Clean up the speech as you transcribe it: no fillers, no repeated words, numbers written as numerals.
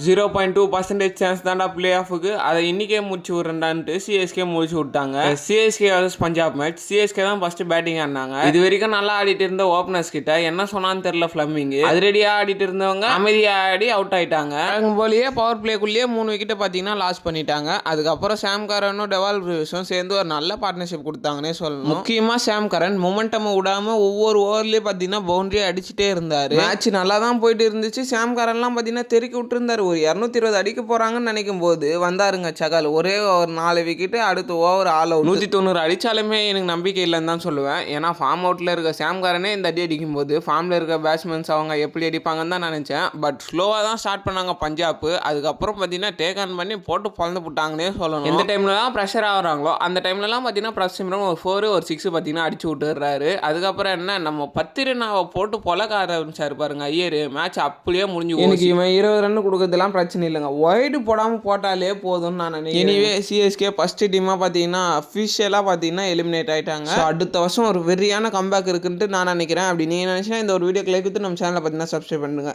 0.2% chance தான்டா play ஆஃபுக்கு. அதை இன்னிக்கே முடிச்சு விட்றேன்டான்ட்டு சிஎஸ்கே முடிச்சு விட்டாங்க. CSK versus Punjab match. CSK தான் ஃபர்ஸ்ட் பேட்டிங் ஆடினாங்க. இது வரைக்கும் நல்லா ஆடிட்டு இருந்த ஓப்பனர்ஸ் கிட்ட என்ன சொன்னான்னு தெரியல ஃபிளமிங். அதிரடியா ஆடிட்டு இருந்தவங்க அமைதியா ஆடி அவுட் ஆயிட்டாங்க. போலயே பவர் பிளேக்குள்ளேயே 3 விக்கெட் பார்த்தீங்கன்னா லாஸ் பண்ணிட்டாங்க. அதுக்கப்புறம் சாம் கரனும் டெவால் பிரூஸும் சேர்ந்து ஒரு நல்ல பார்ட்னர்ஷிப் கொடுத்தாங்கன்னே சொல்லணும். முக்கியமா சாம் கரன் மொமெண்டம் விடாம ஒவ்வொரு ஓவர்லயும் பார்த்தீங்கன்னா பவுண்டரி அடிச்சுட்டே இருந்தாரு. மேட்ச் நல்லா தான் போயிட்டு இருந்துச்சு. சாம் கரன்லாம் பார்த்தீங்கன்னா தெருக்கி விட்டு இருந்தாரு. ஒரு 220 அடிக்க போறாங்கன்னு நினைக்கும் போது வந்தாருங்க சகால். ஒரே ஒரு 4 விக்கெட்டு, அடுத்த ஓவர் ஆல் அவுட். 190 அடிச்சாலுமே எனக்கு நம்பிக்கை இல்லைன்னு தான் சொல்லுவேன். ஏன்னா ஃபார்ம் அவுட்ல இருக்க சாம் கரனே இந்த அடி அடிக்கும் போது ஃபார்ம்ல இருக்க பேட்ஸ்மேன்ஸ் அவங்க எப்படி அடிப்பாங்கன்னு தான் நினைச்சேன். பட் ஸ்லோவாக தான் ஸ்டார்ட் பண்ணாங்க பஞ்சாப். அதுக்கப்புறம் பார்த்தீங்கன்னா டேக் ஆன் பண்ணி போட்டு பழந்து போட்டாங்கன்னே சொல்லணும். எந்த டைம்லலாம் ப்ரெஷர் ஆகுறாங்களோ அந்த டைம்லலாம் பார்த்தீங்கன்னா பிரசிம்ரன் ஒரு 4 ஒரு 6 பார்த்தீங்கன்னா அடிச்சு விட்டுறாரு. அதுக்கப்புறம் என்ன நம்ம 10 ரன்னாவை போட்டு பொலக்க ஆரம்பிச்சாரு பாருங்க ஐயர். மேட்ச் அப்படியே முடிஞ்சு எனக்கு இவன் 20 ரன் கொடுக்குறதுலாம் பிரச்சனை இல்லைங்க, ஒய்டு போடாமல் போட்டாலே போதும்னு நான் நினைக்கிறேன். எனிவே சிஎஸ்கே ஃபர்ஸ்ட் டீமாக பார்த்தீங்கன்னா அஃபிஷியலாக பார்த்தீங்கன்னா எலிமினேட் ஆகிட்டாங்க. அடுத்த வருஷம் ஒரு வெறியான கம்பேக் இருக்குன்ட்டு நான் நினைக்கிறேன். அப்படி நீங்கள் நினச்சினா இந்த ஒரு வீடியோ கிளிக் கொடுத்து நம்ம சேனலை பார்த்தீங்கன்னா சப்ஸ்கிரைப் பண்ணுங்க.